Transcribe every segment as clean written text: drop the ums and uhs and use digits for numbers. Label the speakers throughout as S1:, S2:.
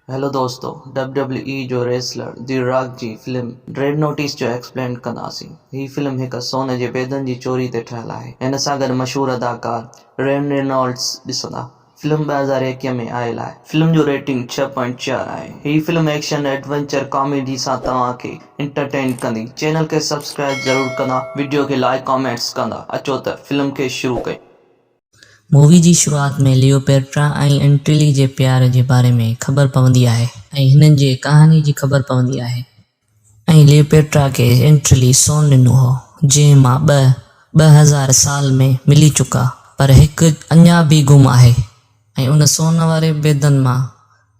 S1: Hello दोस्तों, WWE जो wrestler दी rock जी film red notice जो एक्सप्लेन कंदासीं। ही फिल्म हिक सोने जे बेदनि जी चोरी ते ठहियल आहे। हिन सां गॾु मशहूर अदाकार रेन रेनॉल्ड्स ॾिसंदा। फिल्म 2021 में आयल आहे। फिल्म जो रेटिंग 6.4 आहे। ही फिल्म एक्शन एडवेंचर कॉमेडी सां तव्हांखे एंटरटेन कंदी। चैनल खे सब्सक्राइब ज़रूर कंदा, वीडियो खे लाइक कमेंट्स कंदा। अचो त फिल्म खे शुरू कयूं।
S2: मूवी जी शुरुआत में लियोपेट्रा ऐं एंट्रली जे प्यार जे बारे में ख़बर पवंदी आहे ऐं हिननि जे कहानी जी ख़बर पवंदी आहे। ऐं लियोपेट्रा खे एंट्रली सोन ॾिनो हो जंहिं मां 2000 साल में मिली चुका, पर हिकु अञा बि गुम आहे ऐं उन सोन वारे बेदनि मां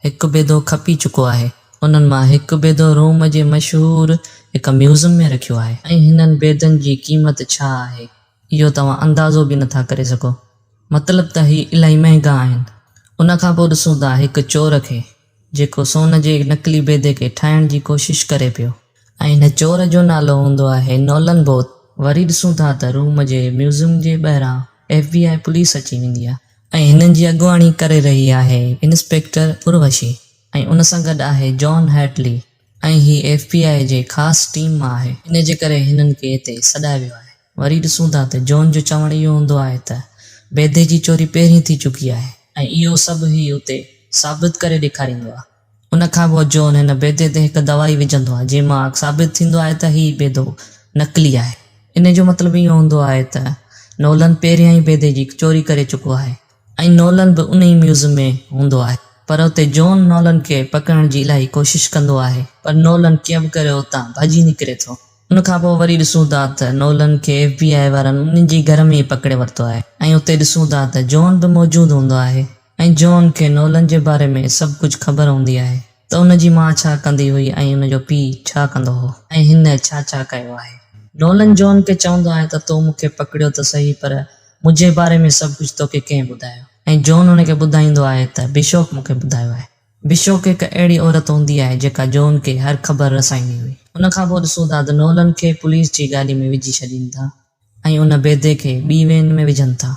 S2: हिकु बेदो खपी चुको आहे। उन्हनि मां हिकु बेदो रोम जे मशहूरु हिकु म्यूज़ियम में रखियो आहे ऐं हिननि बेदनि जी क़ीमत छा आहे इहो तव्हां अंदाज़ो बि नथा करे सघो। मतिलब त ही इलाही महांगा आहिनि। उन खां पोइ ॾिसूं था हिकु चोर खे जेको सोन जे नकली बेदे खे ठाहिण जी कोशिशि करे पियो ऐं हिन चोर जो नालो हूंदो आहे नोलन बोथ। वरी ॾिसूं था त रूम जे म्यूज़ियम जे ॿाहिरां FBI पुलिस अची वेंदी आहे ऐं हिननि जी अॻुवाणी करे रही आहे इंस्पेक्टर उर्वशी ऐं उन सां गॾु आहे जॉन हैटली ऐं ही FBI जे ख़ासि टीम मां आहे। इन जे करे हिननि खे हिते सॾायो वियो आहे। वरी ॾिसूं था त जॉन जो चवण इहो हूंदो आहे त बेदे जी चोरी पहिरीं थी चुकी आहे ऐं इहो सभु ही उते साबित करे ॾेखारींदो आहे। उन खां पोइ जॉन हिन बेदे ते हिकु दवाई विझंदो आहे जंहिं मां साबित थींदो आहे त ही बेदो नकली आहे। इन जो मतिलबु इहो हूंदो आहे त नोलन पहिरियां ई बेदे जी चोरी करे चुको आहे ऐं नोलन बि उन ई म्यूज़ियम में हूंदो आहे। पर उते जॉन नोलन खे पकड़ण जी इलाही कोशिशि कंदो आहे, पर नोलन कीअं बि करे उतां भॼी निकिरे थो। उन खां पोइ वरी ॾिसूं था त नोलन खे FBI वारनि उन्हनि जी घर में ई पकड़े वरितो आहे ऐं उते ॾिसूं था त जॉन बि मौजूदु हूंदो आहे ऐं जॉन खे नोलन जे बारे में सभु कुझु ख़बर हूंदी आहे त उन जी माउ छा कंदी हुई ऐं उन जो पीउ छा कंदो हो ऐं हिन छा छा कयो आहे। नोलन जॉन खे चवंदो आहे त तो मूंखे पकड़ियो त सही, पर मुंहिंजे बारे में सभु कुझु तोखे कंहिं ॿुधायो ऐं जॉन हुनखे ॿुधाईंदो आहे त बिशोप मूंखे ॿुधायो आहे। बिशोप हिकु अहिड़ी औरत हूंदी आहे जेका जॉन खे हर ख़बर रसाईंदी हुई। उन खां पोइ ॾिसूं था त नोलन खे पुलिस जी गाॾी में विझी छॾीनि था ऐं उन बेदे खे ॿी वेन में विझनि था,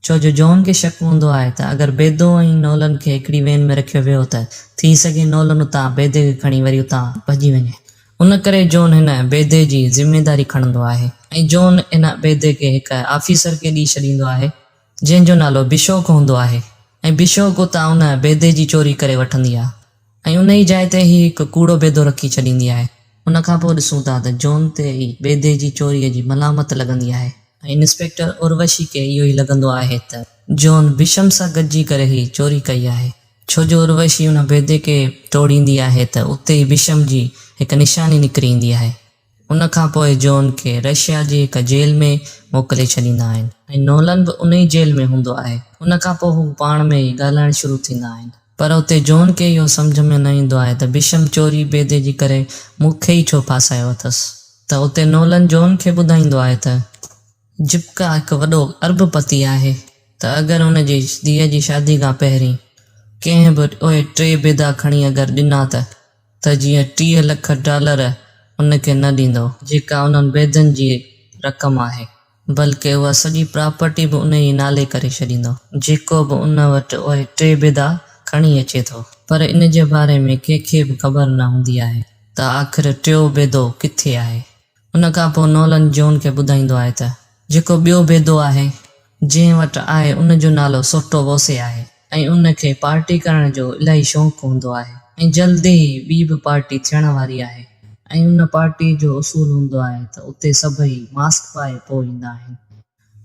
S2: छो जो जॉन खे शक हूंदो आहे त अगरि बेदो ऐं नोलन खे हिकिड़ी वेन में रखियो वियो त थी सघे नोलन उतां बेदे खे खणी वरी उतां भॼी वञे। उन करे जॉन हिन बेदे जी ज़िमेदारी खणंदो आहे ऐं जॉन इन बेदे खे हिकु ऑफिसर खे ॾेई छॾींदो आहे जंहिंजो नालो बिशोक हूंदो आहे ऐं बिशोक उतां उन बेदे जी चोरी करे वठंदी आहे ऐं उन ई जाइ ते ई हिकु कूड़ो बेदो रखी छॾींदी आहे। उन खां पोइ ॾिसूं था त जॉन ते ई बेदे जी चोरीअ जी मलामत लॻंदी आहे ऐं इंस्पेक्टर उर्वशी खे इहो ई लॻंदो आहे त जॉन बिशम सां गॾिजी करे ई चोरी कई आहे, छो जो उर्वशी उन बेदे खे तोड़ींदी आहे त उते ई बिशम जी हिकु निशानी निकिरी ईंदी आहे। उन खां पोइ जॉन खे रशिया जी हिकु जेल में मोकिले छॾींदा आहिनि ऐं नोलन बि उन ई जेल में हूंदो आहे। उन खां पोइ हू पाण में ई ॻाल्हाइण शुरू थींदा आहिनि, पर उते जॉन खे इहो सम्झ में न ईंदो आहे त बिशम चोरी बेदे जी करे मूंखे ई छो फासायो अथसि। त उते नोलन जॉन खे ॿुधाईंदो आहे त जिप्का हिकु वॾो अरबपति आहे त अगरि हुन जी धीअ जी शादी खां पहिरीं कंहिं बि उहे 3 बेदा खणी अगरि ॾिना त जीअं $30 लख उनखे न ॾींदो जेका उन्हनि बेदनि जी रक़म आहे, बल्कि उहा सॼी प्रॉपर्टी बि उन ई नाले करे छॾींदो जेको बि उन वटि उहे 3 बेदा खणी अचे थो। पर इन जे बारे में कंहिंखे बि ख़बर न हूंदी आहे त आख़िर 3 बेदो किथे आहे। उन खां पोइ नोलन जॉन खे ॿुधाईंदो आहे त जेको ॿियो बेदो आहे जंहिं वटि आहे उन जो नालो सोटो वोसे आहे ऐं उन खे पार्टी करण जो इलाही शौक़ु हूंदो आहे ऐं जल्दी ई ॿी बि पार्टी थियण वारी आहे ऐं उन पार्टी जो उसूल हूंदो आहे त उते सभई मास्क पाए पोइ ईंदा आहिनि,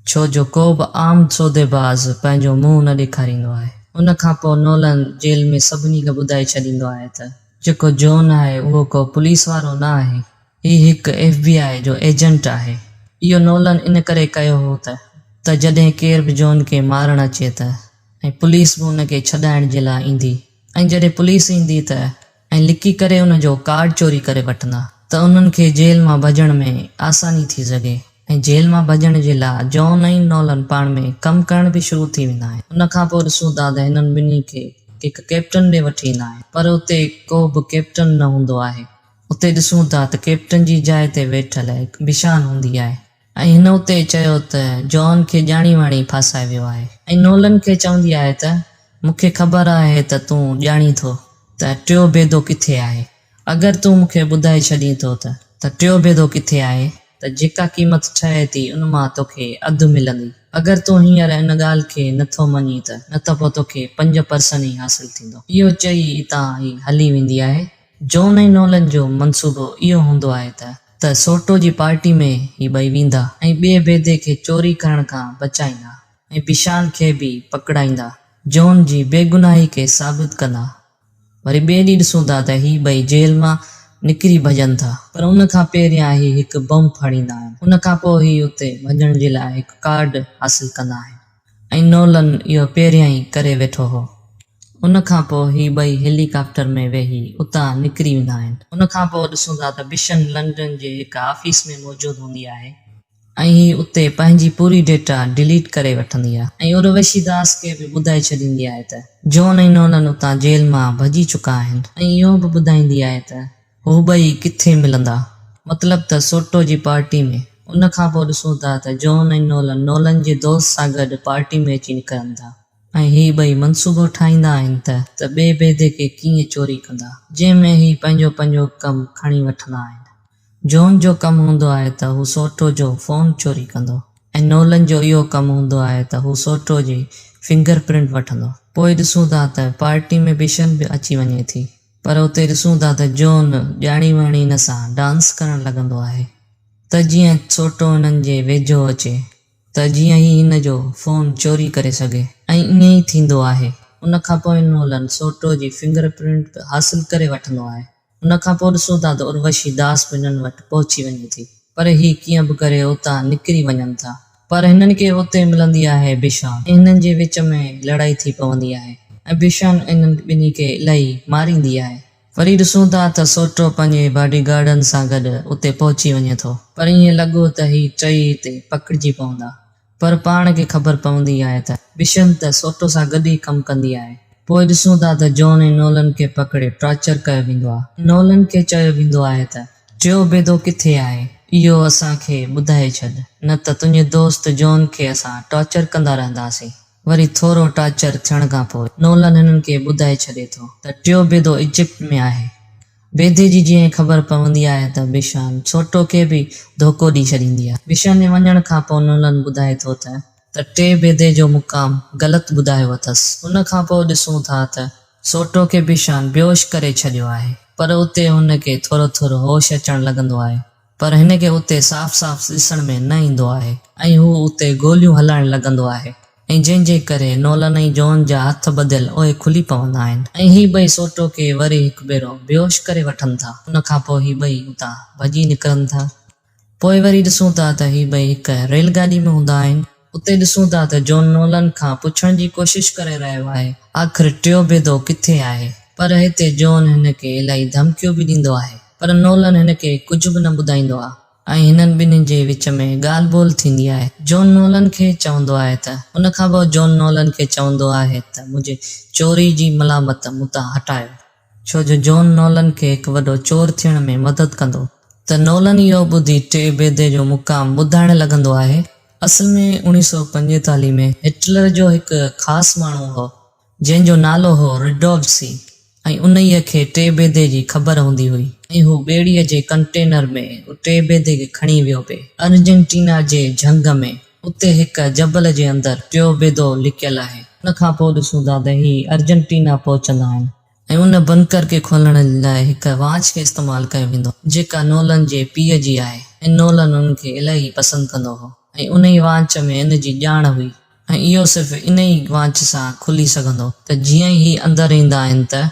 S2: छो जो को बि आम सौदेबाज़ पंहिंजो मुंहुं न ॾेखारींदो आहे। उन खां पोइ नोलन जेल में सभिनी खे ॿुधाए छॾींदो आहे त जेको जॉन आहे उहो को पुलिस वारो न आहे, ही हिकु FBI जो एजेंट आहे। इहो नोलन इन करे कयो हो त जॾहिं केर बि जॉन खे मारणु अचे त ऐं पुलिस बि उनखे छॾाइण जे लाइ ईंदी ऐं जॾहिं पुलिस ईंदी त ऐं लिकी करे उन जो कार्ड चोरी करे वठंदा त उन्हनि खे जेल मां भॼण में आसानी थी सघे ऐं जेल मां भॼण जे लाइ जॉन ऐं नोलन पाण में कमु करण बि शुरू थी वेंदा आहिनि। उन खां पोइ ॾिसूं था त हिननि ॿिन्ही खे हिकु कैप्टन ॾे वठी ईंदा आहिनि, पर उते को बि कैप्टन न हूंदो आहे। उते ॾिसूं था त कैप्टन जी जाइ ते वेठल हिकु बिशान हूंदी आहे ऐं हिन उते चयो त जॉन खे ॼाणी वाणी फासाए वियो आहे ऐं नोलन खे चवंदी आहे त मूंखे ख़बर आहे त तूं ॼाणी थो त टियों बेदो किथे आहे। अगरि तूं मूंखे ॿुधाए छॾीं थो त टियों बेदो किथे आहे त जेका क़ीमत ठहे थी उन मां तोखे अधु मिलंदी। अगरि तूं हींअर इन ॻाल्हि खे नथो मञी न त पोइ तोखे 5% ई हासिल थींदो। इहो चई हितां ई हली वेंदी आहे। जॉन ऐं नोलन जो मंसूबो इहो हूंदो आहे त सोटो जी पार्टी में ही ॿई वेंदा ऐं ॿिए बेदे खे चोरी करण खां बचाईंदा ऐं बिशान खे बि पकड़ाईंदा, जॉन जी बेगुनाही खे साबित कंदा। वरी ॿिए ॾींहुं ॾिसूं था त ही ॿई जेल मां निकिरी भॼनि था, पर उन खां पहिरियां ही हिकु बम फाड़ींदा आहिनि। उन खां पोइ ही उते भॼण जे लाइ हिकु कार्ड हासिल कंदा आहिनि ऐं नोलन इहो पहिरियां ई करे वेठो हो। उन खां पोइ ही ॿई हेलीकॉप्टर में वेही उतां निकिरी वेंदा आहिनि। उन खां पोइ ॾिसूं था त बिशन लंडन जे हिकु ऑफिस में मौजूदु हूंदी आहे ऐं ही उते पंहिंजी पूरी डेटा डिलीट करे वठंदी आहे ऐं उर्वशी दास खे बि ॿुधाए छॾींदी आहे त जॉन ऐं नोलन उतां जेल मां भॼी चुका आहिनि ऐं इहो बि ॿुधाईंदी आहे त हू ॿई किथे मिलंदा, मतिलब त सोटो जी पार्टी में। उन खां पोइ ॾिसूं था त जॉन ऐं नोलन जे दोस्त सां गॾु पार्टी में अची निकिरनि था ऐं ही ॿई मंसूबो ठाहींदा आहिनि त ॿिए बेदे खे कीअं चोरी कंदा, जंहिंमें ही पंहिंजो पंहिंजो कमु खणी वठंदा आहिनि। जॉन जो कमु हूंदो आहे त हू सोटो जो फ़ोन चोरी कंदो ऐं नोलन जो इहो कमु हूंदो आहे त हू सोटो जी फिंगरप्रिंट वठंदो। पोइ ॾिसूं था त पार्टी में बिशन बि अची वञे थी, पर उते ॾिसूं था त जॉन ॼाणी वाणी हिन सां डांस करणु लॻंदो आहे त जीअं सोटो हिननि जे वेझो अचे त जीअं ई हिन जो फ़ोन चोरी करे सघे ऐं ईअं ई थींदो आहे। उन खां पोइ नोलन सोटो जी फिंगरप्रिंट हासिल करे वठंदो आहे। उन खां पोइ ॾिसूं था त उर्वशी दास बि हिननि वटि पहुची वञे थी, पर ही कीअं बि करे उतां निकिरी वञनि था। पर हिननि खे उते मिलंदी आहे बिशान ऐं हिननि जे विच में लड़ाई थी पवंदी आहे ऐं बिशान इन्हनि ॿिन्ही खे इलाही मारींदी आहे। वरी ॾिसूं था त सोटो पंहिंजे बॉडीगार्डनि सां गॾु उते पहुची वञे थो, पर ईअं लॻो त ही टई हिते पकड़िजी पवंदा, पर पाण खे ख़बर पवंदी आहे त बिशन त सोटो सां गॾु ई कमु कंदी आहे। पोइ ॾिसूं था त जॉन ऐं नोलन खे पकड़े टॉर्चर कयो वेंदो आहे। नोलन खे चयो वेंदो आहे त टियों बेदो किथे आहे, इहो असांखे ॿुधाए छॾ, न त तुंहिंजे दोस्त जॉन खे असां टॉर्चर कंदा रहंदासीं। वरी थोरो टॉर्चर थियण खां पोइ नोलन हिननि खे ॿुधाए छॾे थो त टियों बेदो इजिप्ट में आहे। बेदे जी जीअं ख़बर पवंदी आहे त बिशान सोटो खे बि धोखो ॾेई छॾींदी आहे। बिशान जे वञण खां पोइ नोलन ॿुधाए थो त टे बेदे जो मुक़ाम ग़लति ॿुधायो अथसि। उन खां पोइ ॾिसूं था त सोटो खे बिशान बेहोश करे छॾियो आहे, पर उते हुनखे थोरो थोरो होश अचणु लॻंदो आहे, पर हिन खे उते साफ़ साफ़ ॾिसण में न ईंदो आहे ऐं हू उते गोलियूं हलाइण लॻंदो आहे ऐं जंहिंजे करे नोलन ऐं जॉन जा हथ ॿधियल उहे खुली पवंदा आहिनि ऐं ही ॿई सोटो खे वरी हिकु भेरो बेहोश करे वठनि था। उन खां पोइ ही ॿई उतां भॼी निकिरनि था। पोइ वरी ॾिसूं था त ही ॿई हिकु रेलगाॾी में हूंदा आहिनि। उते ॾिसूं था त जॉन नोलन खां पुछण जी कोशिश करे रहियो आहे आख़िर टियों बेदो किथे आहे, पर हिते जॉन हिन खे इलाही धमकियूं बि ॾींदो आहे, पर नोलन हिन खे कुझु बि न ॿुधाईंदो आहे ऐं हिननि ॿिन्हिनि जे विच में ॻाल्हि ॿोल थींदी आहे। जॉन नोलन खे चवंदो आहे त उन खां पोइ जॉन नोलन खे चवंदो आहे त मुंहिंजे चोरी जी मलामत मूं तां हटायो, छो जो जॉन नोलन खे हिकु वॾो चोर थियण में मदद कंदो। त नोलन इहो ॿुधी टे बेदे जो मुक़ाम ॿुधाइण लॻंदो आहे। असल में 1945 में हिटलर जो हिकु ख़ासि माण्हू हो जंहिंजो नालो हो रिडोल्फ ऐं उन्हीअ खे टे बेदे जी ख़बर हूंदी हुई ऐं हू ॿेड़ीअ जे कंटेनर में टे बेदे खे खणी वियो पिए अर्जेंटीना जे जंग में। उते हिकु जबल जे अंदरि टियों बेदो लिकियल आहे। उन खां पोइ ॾिसूं था त ही अर्जेंटीना पहुचंदा आहिनि ऐं उन बंकर खे खोलण लाइ हिकु वाच खे इस्तेमालु कयो वेंदो जेका नोलन जे पीउ जी आहे ऐं नोलन उनखे इलाही पसंदि कंदो हो ऐं उन ई वाच में इन जी ॼाण हुई ऐं इहो सिर्फ़ु इन ई वाच सां खुली सघंदो। त जीअं ई अंदरि ईंदा आहिनि त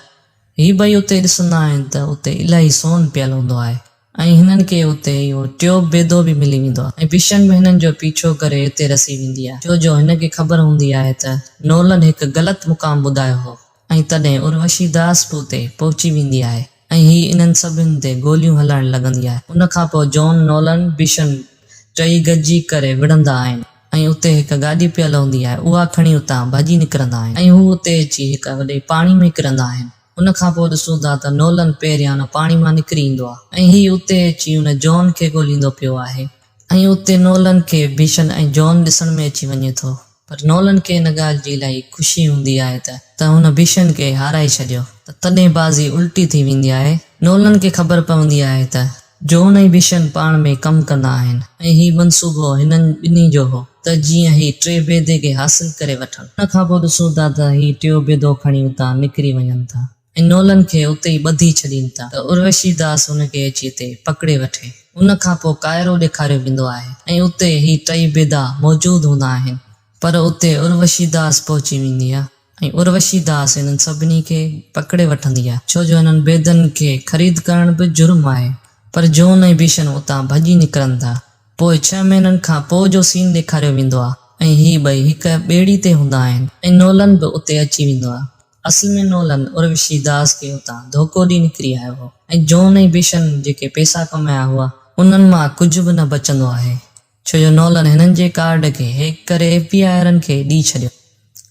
S2: ही ॿई उते ॾिसंदा आहिनि त उते इलाही सोन पियल हूंदो आहे ऐं हिननि खे उते इहो टियों बेदो बि मिली वेंदो आहे ऐं बिशन में हिननि जो पीछो करे हिते रसी वेंदी आहे, छो जो हिनखे ख़बर हूंदी आहे त नोलन हिकु ग़लति मुक़ाम ॿुधायो हो ऐं तॾहिं उर्वशी दास बि उते पहुची वेंदी आहे ऐं ही इन्हनि सभिनि ते गोलियूं हलाइण लॻंदी आहे। उन खां पोइ जॉन नोलन बिशन टई गॾिजी करे विढ़ंदा आहिनि ऐं उते हिकु गाॾी पियल हूंदी आहे, उहा खणी उतां भॼी निकिरंदा आहिनि ऐं हू उते अची हिकु वॾे पाणी में किरंदा आहिनि। उन खां पोइ ॾिसूं था त नोलन पहिरियां हुन पाणी मां निकिरी ईंदो आहे ऐं ही उते अची हुन जॉन खे ॻोल्हींदो पियो आहे ऐं उते नोलन खे बिशन ऐं जॉन ॾिसण में अची वञे थो पर नोलन खे हिन ॻाल्हि जी इलाही ख़ुशी हूंदी आहे त हुन भिशन खे हाराए छॾियो त तॾहिं बाज़ी उल्टी थी वेंदी आहे। नोलन खे ख़बर पवंदी आहे त जॉन ऐं भिशन पाण में कमु कंदा आहिनि ऐं हीउ मनसूबो हिननि ॿिन्ही जो हो त जीअं ही टे बेदे खे हासिल करे वठनि। हुन खां पोइ ॾिसूं था त ही टियों बेदो खणी उतां निकिरी वञनि था ऐं नोलन खे उते ई ॿधी छॾीनि था त उर्वशी दास हुनखे अची हिते पकड़े वठे। उन खां पोइ काइरो ॾेखारियो वेंदो आहे ऐं उते ही टई बेदा मौजूदु हूंदा आहिनि, पर उते उर्वशी दास पहुची वेंदी आहे ऐं उर्वशी दास हिननि सभिनी खे पकड़े वठंदी आहे, छो जो हिननि बेदनि खे ख़रीद करण बि जुर्म आहे। पर जॉन ऐं भिशन उतां भॼी निकिरनि था। पोइ 6 महीननि खां पोइ जो सीन ॾेखारियो वेंदो आहे ऐं ही ॿई हिकु ॿेड़ी ते हूंदा आहिनि ऐं नोलन बि उते अची वेंदो आहे। असल में नोलन उर्वशी दास खे उतां धोखो ॾेई निकिरी आयो हो ऐं जॉन ऐं भिशन जेके पैसा कमाया हुआ उन्हनि मां कुझु बि न बचंदो आहे, छो जो नोलन हिननि जे कार्ड खे हैक करे FBI वारनि खे ॾेई छॾियो।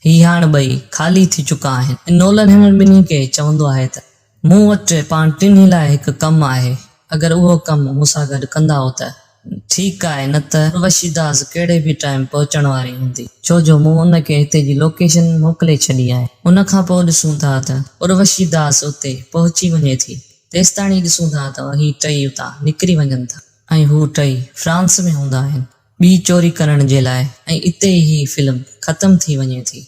S2: ही हाणे ॿई ख़ाली थी चुका आहिनि ऐं नोलन हिननि ॿिन्ही खे चवंदो आहे त मूं वटि पाण टिन्ही लाइ हिकु कमु आहे, अगरि उहो कमु मूंसां गॾु कंदा हो त ठीकु आहे, न त उर्वशी दास कहिड़े बि टाइम पहुचण वारी हूंदी, छो जो मूं उनखे हिते जी लोकेशन मोकिले छॾी आहे। उन खां पोइ ॾिसूं था त उर्वशी दास उते पहुची वञे थी। तेसिताणी ॾिसूं था त ही टई उतां निकिरी वञनि था ऐं हू टई फ्रांस में हूंदा आहिनि ॿी चोरी करण जे लाइ ऐं इते ई फिल्म ख़तम थी वञे थी।